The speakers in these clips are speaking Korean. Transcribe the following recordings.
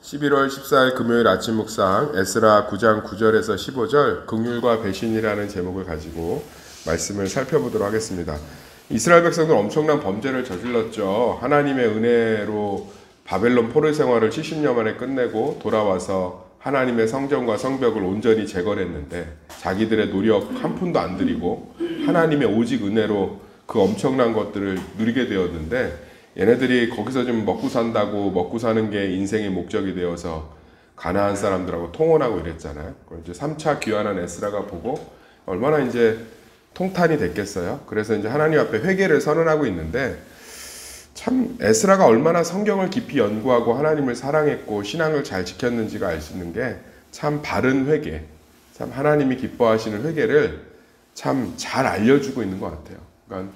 11월 14일 금요일 아침 묵상 에스라 9장 9절에서 15절 긍휼과 배신이라는 제목을 가지고 말씀을 살펴보도록 하겠습니다. 이스라엘 백성들 엄청난 범죄를 저질렀죠. 하나님의 은혜로 바벨론 포로 생활을 70년 만에 끝내고 돌아와서 하나님의 성전과 성벽을 온전히 재건했는데 자기들의 노력 한 푼도 안 들이고 하나님의 오직 은혜로 그 엄청난 것들을 누리게 되었는데 얘네들이 거기서 좀 먹고 산다고 먹고 사는 게 인생의 목적이 되어서 가나안 사람들하고 통혼하고 이랬잖아요. 그걸 이제 3차 귀환한 에스라가 보고 얼마나 이제 통탄이 됐겠어요. 그래서 이제 하나님 앞에 회개를 선언하고 있는데 참 에스라가 얼마나 성경을 깊이 연구하고 하나님을 사랑했고 신앙을 잘 지켰는지가 알 수 있는 게 참 바른 회개, 참 하나님이 기뻐하시는 회개를 참 잘 알려주고 있는 것 같아요. 그러니까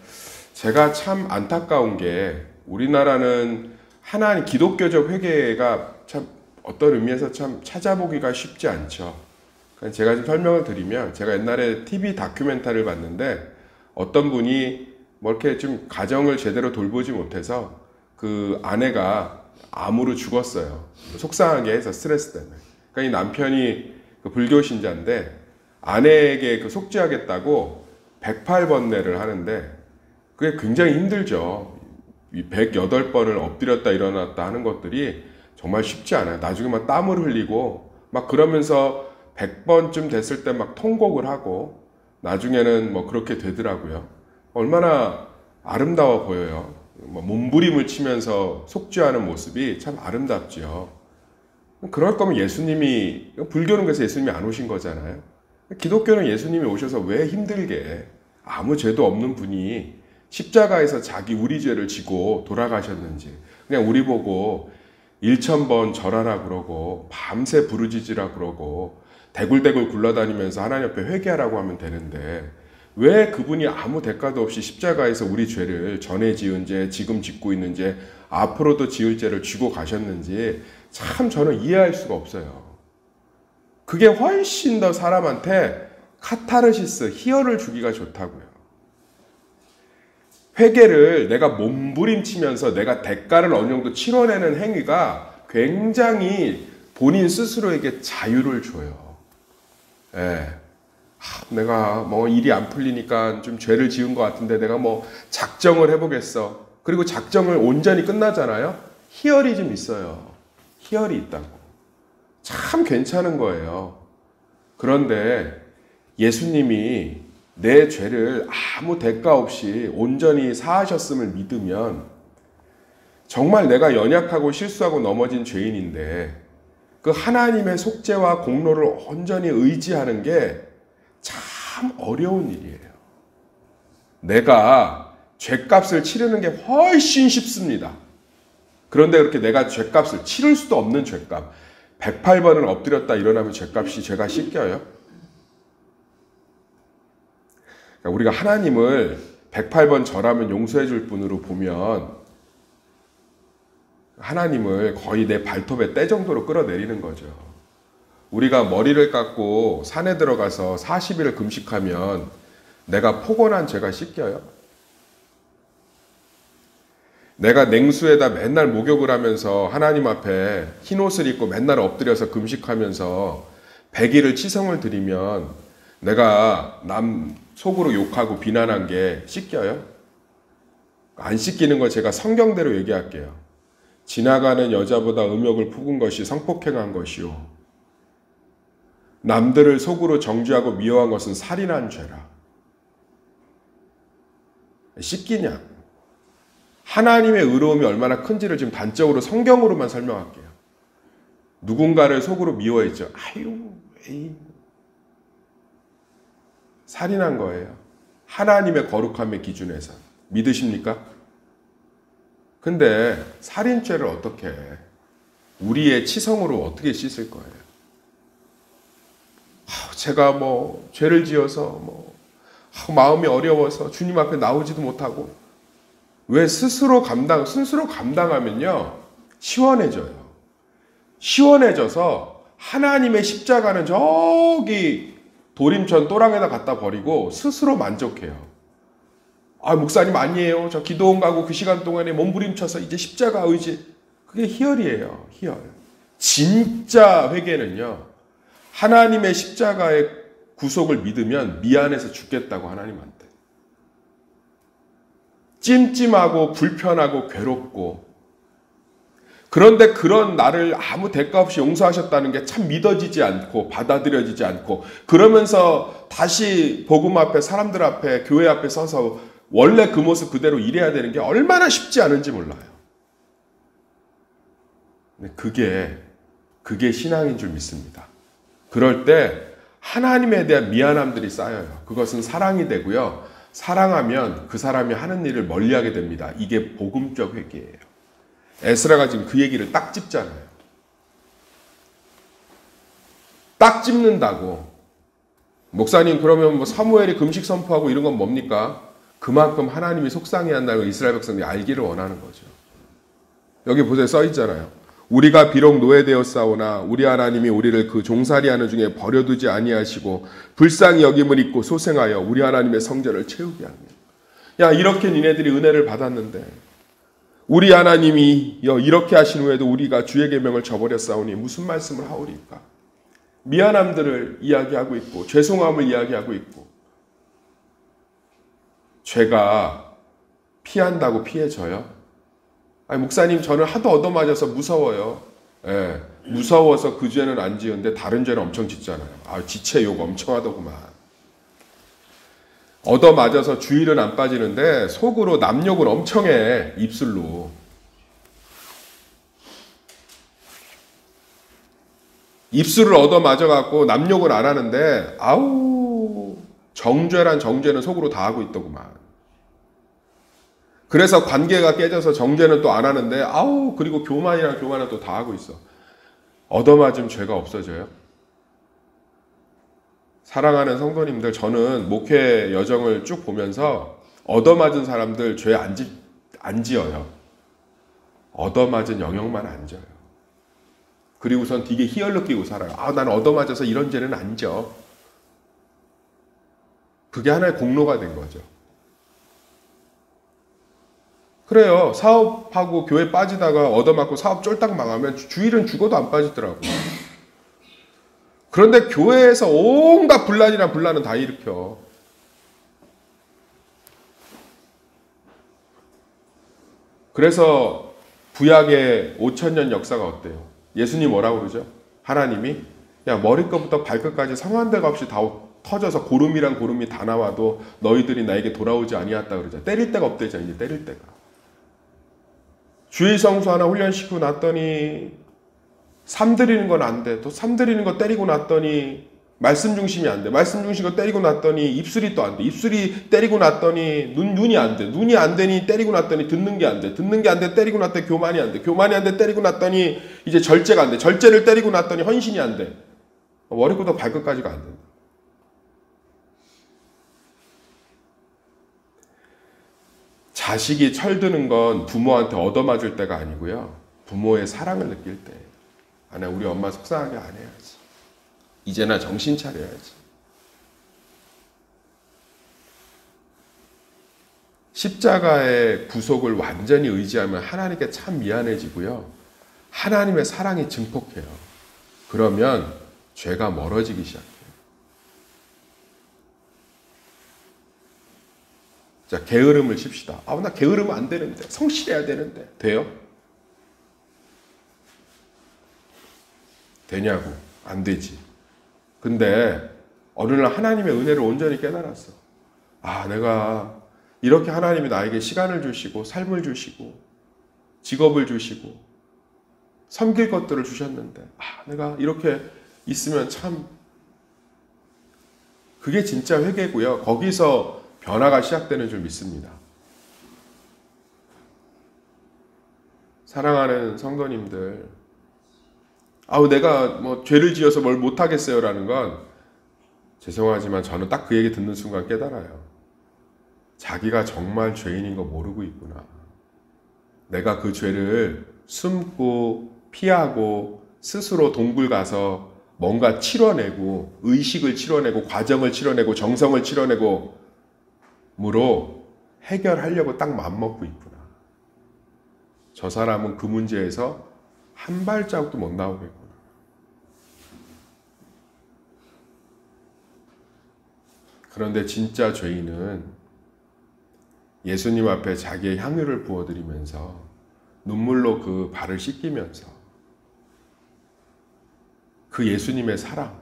제가 참 안타까운 게 우리나라는 하나님 기독교적 회개가 참 어떤 의미에서 참 찾아보기가 쉽지 않죠. 그러니까 제가 좀 설명을 드리면 제가 옛날에 TV 다큐멘터리를 봤는데 어떤 분이 뭐 이렇게 좀 가정을 제대로 돌보지 못해서 그 아내가 암으로 죽었어요. 속상하게 해서 스트레스 때문에. 그러니까 이 남편이 그 불교 신자인데 아내에게 그 속죄하겠다고 108번뇌를 하는데 그게 굉장히 힘들죠. 이 108번을 엎드렸다 일어났다 하는 것들이 정말 쉽지 않아요. 나중에 막 땀을 흘리고 막 그러면서 100번쯤 됐을 때 막 통곡을 하고 나중에는 뭐 그렇게 되더라고요. 얼마나 아름다워 보여요. 뭐 몸부림을 치면서 속죄하는 모습이 참 아름답지요. 그럴 거면 예수님이, 불교는 그래서 예수님이 안 오신 거잖아요. 기독교는 예수님이 오셔서 왜 힘들게 아무 죄도 없는 분이 십자가에서 우리 죄를 지고 돌아가셨는지 그냥 우리 보고 1000번 절하라 그러고 밤새 부르짖으라 그러고 대굴대굴 굴러다니면서 하나님 앞에 회개하라고 하면 되는데 왜 그분이 아무 대가도 없이 십자가에서 우리 죄를 전에 지은 죄, 지금 짓고 있는 죄, 앞으로도 지을 죄를 지고 가셨는지 참 저는 이해할 수가 없어요. 그게 훨씬 더 사람한테 카타르시스, 희열을 주기가 좋다고요. 회개를 내가 몸부림치면서 내가 대가를 어느 정도 치러내는 행위가 굉장히 본인 스스로에게 자유를 줘요. 예. 내가 뭐 일이 안 풀리니까 좀 죄를 지은 것 같은데 내가 뭐 작정을 해보겠어. 그리고 작정을 온전히 끝나잖아요. 희열이 좀 있어요. 희열이 있다고. 참 괜찮은 거예요. 그런데 예수님이 내 죄를 아무 대가 없이 온전히 사하셨음을 믿으면 정말 내가 연약하고 실수하고 넘어진 죄인인데 그 하나님의 속죄와 공로를 온전히 의지하는 게 참 어려운 일이에요. 내가 죄값을 치르는 게 훨씬 쉽습니다. 그런데 그렇게 내가 죄값을 치를 수도 없는 죄값 108번을 엎드렸다 일어나면 죄값이 죄가 씻겨요? 우리가 하나님을 108번 절하면 용서해 줄 분으로 보면 하나님을 거의 내 발톱에 때 정도로 끌어내리는 거죠. 우리가 머리를 깎고 산에 들어가서 40일을 금식하면 내가 포건한 죄가 씻겨요? 내가 냉수에다 맨날 목욕을 하면서 하나님 앞에 흰옷을 입고 맨날 엎드려서 금식하면서 100일을 치성을 드리면 내가 남 속으로 욕하고 비난한 게 씻겨요? 안 씻기는 거 제가 성경대로 얘기할게요. 지나가는 여자보다 음욕을 품은 것이 성폭행한 것이요. 남들을 속으로 정죄하고 미워한 것은 살인한 죄라. 씻기냐? 하나님의 의로움이 얼마나 큰지를 지금 단적으로 성경으로만 설명할게요. 누군가를 속으로 미워했죠. 아유, 에이. 살인한 거예요. 하나님의 거룩함의 기준에서. 믿으십니까? 근데 살인죄를 어떻게 해? 우리의 치성으로 어떻게 씻을 거예요? 제가 뭐 죄를 지어서 마음이 어려워서 주님 앞에 나오지도 못하고 왜 스스로 감당하면요 시원해져요. 시원해져서 하나님의 십자가는 저기 도림천 또랑에다 갖다 버리고 스스로 만족해요. 아, 목사님 아니에요. 저 기도원 가고 그 시간 동안에 몸부림쳐서 이제 십자가 의지. 그게 희열이에요. 희열. 진짜 회개는요, 하나님의 십자가의 구속을 믿으면 미안해서 죽겠다고 하나님한테. 찜찜하고 불편하고 괴롭고, 그런데 그런 나를 아무 대가 없이 용서하셨다는 게 참 믿어지지 않고 받아들여지지 않고, 그러면서 다시 복음 앞에, 사람들 앞에, 교회 앞에 서서 원래 그 모습 그대로 일해야 되는 게 얼마나 쉽지 않은지 몰라요. 그게 신앙인 줄 믿습니다. 그럴 때 하나님에 대한 미안함들이 쌓여요. 그것은 사랑이 되고요. 사랑하면 그 사람이 하는 일을 멀리하게 됩니다. 이게 복음적 회개예요. 에스라가 지금 그 얘기를 딱 짚잖아요. 딱 짚는다고. 목사님, 그러면 뭐 사무엘이 금식 선포하고 이런 건 뭡니까? 그만큼 하나님이 속상해한다는 걸 이스라엘 백성들이 알기를 원하는 거죠. 여기 보세요, 써 있잖아요. 우리가 비록 노예되었사오나 우리 하나님이 우리를 그 종살이하는 중에 버려두지 아니하시고 불쌍히 여김을 입고 소생하여 우리 하나님의 성전을 채우게 하며. 야, 이렇게 니네들이 은혜를 받았는데 우리 하나님이 이렇게 하신 후에도 우리가 주의 계명을 저버렸사오니 무슨 말씀을 하오리까? 미안함들을 이야기하고 있고 죄송함을 이야기하고 있고, 죄가 피한다고 피해져요? 아니, 목사님, 저는 하도 얻어맞아서 무서워요. 예, 무서워서 그 죄는 안 지은데 다른 죄는 엄청 짓잖아요. 아, 지체 욕 엄청 하더구만. 얻어맞아서 주일은 안 빠지는데 속으로 남 욕을 엄청 해, 입술로. 입술을 얻어맞아갖고 남 욕을 안 하는데, 아우, 정죄란 정죄는 속으로 다 하고 있더구만. 그래서 관계가 깨져서 정죄는 또 안 하는데, 아우, 그리고 교만이랑 교만은 또 다 하고 있어. 얻어맞으면 죄가 없어져요? 사랑하는 성도님들, 저는 목회 여정을 쭉 보면서 얻어맞은 사람들 죄 안 지어요. 얻어맞은 영역만 안 져요. 그리고선 되게 희열 느끼고 살아요. 아, 난 얻어맞아서 이런 죄는 안 져. 그게 하나의 공로가 된 거죠. 그래요. 사업하고 교회 빠지다가 얻어맞고 사업 쫄딱 망하면 주일은 죽어도 안 빠지더라고. 그런데 교회에서 온갖 분란이란 분란은 다 일으켜. 그래서 구약의 5000년 역사가 어때요? 예수님 뭐라고 그러죠? 하나님이 야, 머리끝부터 발끝까지 성한 데가 없이 다 터져서 고름이랑 고름이 다 나와도 너희들이 나에게 돌아오지 아니했다 그러죠. 때릴 데가 없대죠. 이제 때릴 데가. 주일 성수 하나 훈련시키고 났더니 삶 드리는 건 안 돼. 또 삶 드리는 거 때리고 났더니 말씀 중심이 안 돼. 말씀 중심이 때리고 났더니 입술이 또 안 돼. 입술이 때리고 났더니 눈이 안 돼. 눈이 안 되니 때리고 났더니 듣는 게 안 돼. 듣는 게 안 돼. 때리고 났더니 교만이 안 돼. 교만이 안 돼. 때리고 났더니 이제 절제가 안 돼. 절제를 때리고 났더니 헌신이 안 돼. 머리부터 발끝까지가 안 된다. 자식이 철드는 건 부모한테 얻어맞을 때가 아니고요. 부모의 사랑을 느낄 때. 아니, 우리 엄마 속상하게 안 해야지. 이제나 정신 차려야지. 십자가의 구속을 완전히 의지하면 하나님께 참 미안해지고요. 하나님의 사랑이 증폭해요. 그러면 죄가 멀어지기 시작해요. 자, 게으름을 칩시다. 아, 나 게으르면 안 되는데. 성실해야 되는데. 돼요? 되냐고. 안 되지. 근데 어느 날 하나님의 은혜를 온전히 깨달았어. 아, 내가 이렇게 하나님이 나에게 시간을 주시고 삶을 주시고 직업을 주시고 섬길 것들을 주셨는데, 아, 내가 이렇게 있으면 참, 그게 진짜 회개고요. 거기서 변화가 시작되는 줄 믿습니다. 사랑하는 성도님들, 아우, 내가 뭐 죄를 지어서 뭘 못하겠어요 라는 건, 죄송하지만 저는 딱 그 얘기 듣는 순간 깨달아요. 자기가 정말 죄인인 거 모르고 있구나. 내가 그 죄를 숨고 피하고 스스로 동굴 가서 뭔가 치러내고, 의식을 치러내고, 과정을 치러내고, 정성을 치러내고 무로 해결하려고 딱 맘먹고 있구나. 저 사람은 그 문제에서 한 발자국도 못 나오겠구나. 그런데 진짜 죄인은 예수님 앞에 자기의 향유를 부어드리면서 눈물로 그 발을 씻기면서 그 예수님의 사랑,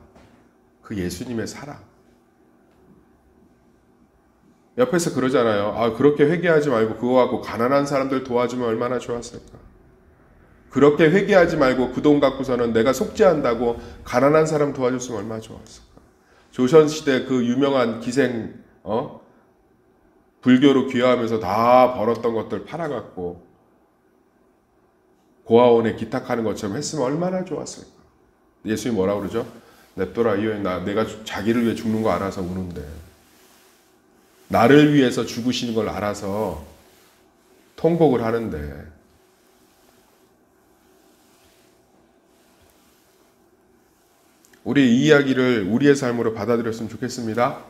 옆에서 그러잖아요. 아, 그렇게 회개하지 말고 그거 갖고 가난한 사람들 도와주면 얼마나 좋았을까. 그렇게 회개하지 말고 그 돈 갖고서는 내가 속죄한다고 가난한 사람 도와줬으면 얼마나 좋았을까. 조선시대 그 유명한 기생, 불교로 귀화하면서 다 벌었던 것들 팔아갖고 고아원에 기탁하는 것처럼 했으면 얼마나 좋았을까. 예수님이 뭐라고 그러죠? 냅둬라, 이 여인, 내가 자기를 위해 죽는 거 알아서 우는데. 나를 위해서 죽으시는 걸 알아서 통곡을 하는데. 우리 이 이야기를 우리의 삶으로 받아들였으면 좋겠습니다.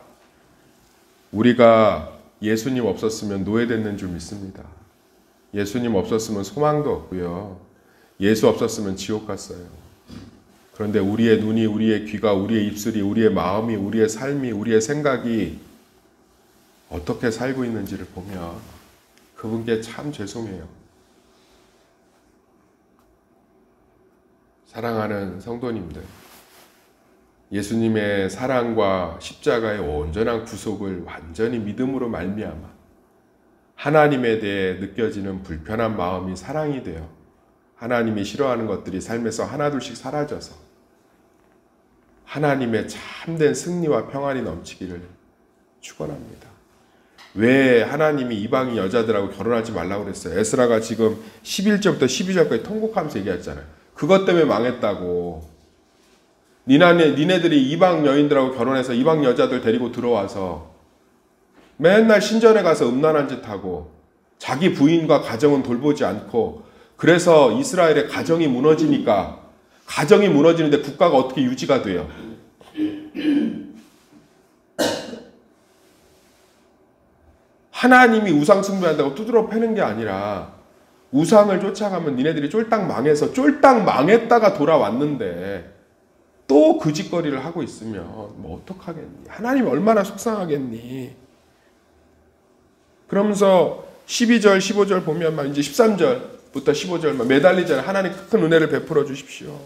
우리가 예수님 없었으면 노예됐는 줄 믿습니다. 예수님 없었으면 소망도 없고요. 예수 없었으면 지옥 갔어요. 그런데 우리의 눈이, 우리의 귀가, 우리의 입술이, 우리의 마음이, 우리의 삶이, 우리의 생각이 어떻게 살고 있는지를 보면 그분께 참 죄송해요. 사랑하는 성도님들, 예수님의 사랑과 십자가의 온전한 구속을 완전히 믿음으로 말미암아 하나님에 대해 느껴지는 불편한 마음이 사랑이 되어 하나님이 싫어하는 것들이 삶에서 하나둘씩 사라져서 하나님의 참된 승리와 평안이 넘치기를 축원합니다. 왜 하나님이 이방인 여자들하고 결혼하지 말라고 그랬어요? 에스라가 지금 11절부터 12절까지 통곡하면서 얘기했잖아요. 그것 때문에 망했다고. 니네들이 이방 여인들하고 결혼해서 이방 여자들 데리고 들어와서 맨날 신전에 가서 음란한 짓 하고 자기 부인과 가정은 돌보지 않고 그래서 이스라엘의 가정이 무너지니까 가정이 무너지는데 국가가 어떻게 유지가 돼요? 하나님이 우상 숭배한다고 두드러 패는 게 아니라 우상을 쫓아가면 니네들이 쫄딱 망해서 쫄딱 망했다가 돌아왔는데 또 그 짓거리를 하고 있으면 뭐 어떡하겠니? 하나님이 얼마나 속상하겠니? 그러면서 12절, 15절 보면 막 이제 13절부터 15절 막 매달리잖아요. 하나님 큰 은혜를 베풀어 주십시오.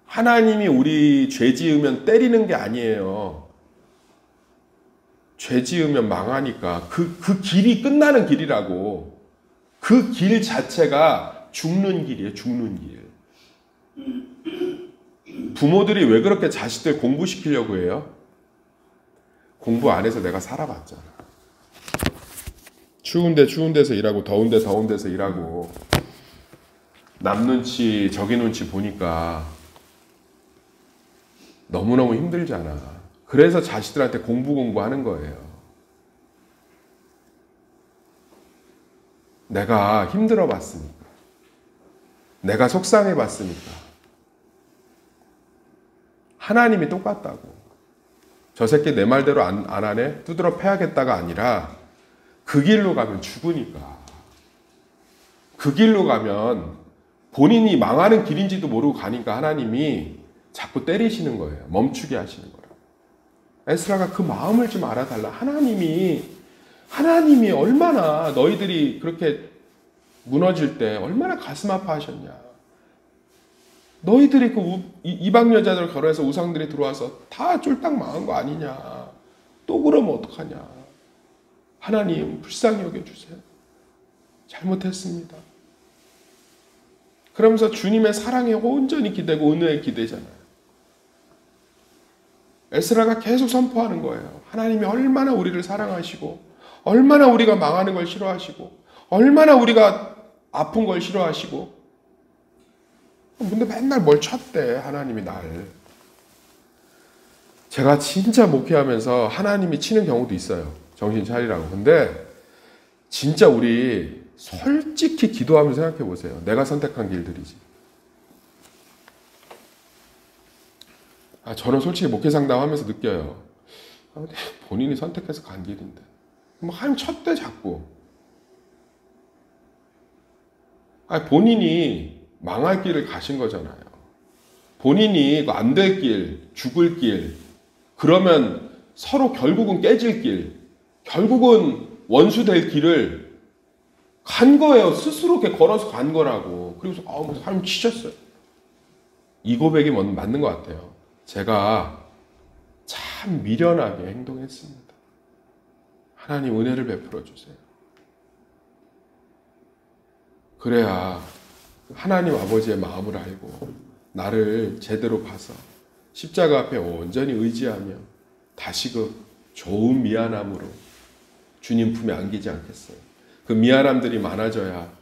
하나님이 우리 죄 지으면 때리는 게 아니에요. 죄 지으면 망하니까 그 길이 끝나는 길이라고. 그 길 자체가 죽는 길이에요. 죽는 길. 부모들이 왜 그렇게 자식들 공부시키려고 해요? 공부 안 해서 내가 살아봤잖아. 추운 데서 일하고 더운 데서 일하고 남 눈치 저기 눈치 보니까 너무너무 힘들잖아. 그래서 자식들한테 공부하는 거예요. 내가 힘들어 봤으니까. 내가 속상해 봤으니까. 하나님이 똑같다고. 저 새끼 내 말대로 안 하네? 두드러 패야겠다가 아니라 그 길로 가면 죽으니까. 그 길로 가면 본인이 망하는 길인지도 모르고 가니까 하나님이 자꾸 때리시는 거예요. 멈추게 하시는 거예요. 에스라가 그 마음을 좀 알아달라. 하나님이 얼마나 너희들이 그렇게 무너질 때 얼마나 가슴 아파하셨냐. 너희들이 그 이방 여자들 결혼해서 우상들이 들어와서 다 쫄딱 망한 거 아니냐. 또 그러면 어떡하냐. 하나님 불쌍히 여겨주세요. 잘못했습니다. 그러면서 주님의 사랑에 온전히 기대고 은혜에 기대잖아요. 에스라가 계속 선포하는 거예요. 하나님이 얼마나 우리를 사랑하시고 얼마나 우리가 망하는 걸 싫어하시고 얼마나 우리가 아픈 걸 싫어하시고 근데 맨날 뭘 쳤대 하나님이 날. 제가 진짜 목회하면서 하나님이 치는 경우도 있어요. 정신 차리라고. 근데 진짜 우리 솔직히 기도하면서 생각해 보세요. 내가 선택한 길들이지. 저는 솔직히 목회 상담하면서 느껴요. 본인이 선택해서 간 길인데. 뭐 하나님 쳤대 자꾸. 본인이 망할 길을 가신 거잖아요. 본인이 안 될 길, 죽을 길, 그러면 서로 결국은 깨질 길, 결국은 원수 될 길을 간 거예요. 스스로 이렇게 걸어서 간 거라고. 그리고서 사람 치셨어요. 이 고백이 맞는 것 같아요. 제가 참 미련하게 행동했습니다. 하나님 은혜를 베풀어 주세요. 그래야 하나님 아버지의 마음을 알고 나를 제대로 봐서 십자가 앞에 온전히 의지하며 다시 그 좋은 미안함으로 주님 품에 안기지 않겠어요. 그 미안함들이 많아져야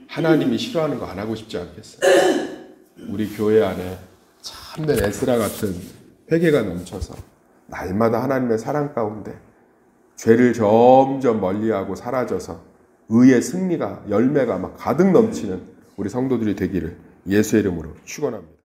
하나님이 싫어하는 거 안 하고 싶지 않겠어요. 우리 교회 안에 참된 에스라 같은 회개가 넘쳐서 날마다 하나님의 사랑 가운데 죄를 점점 멀리하고 사라져서 의의 승리가 열매가 막 가득 넘치는 우리 성도들이 되기를 예수의 이름으로 축원합니다.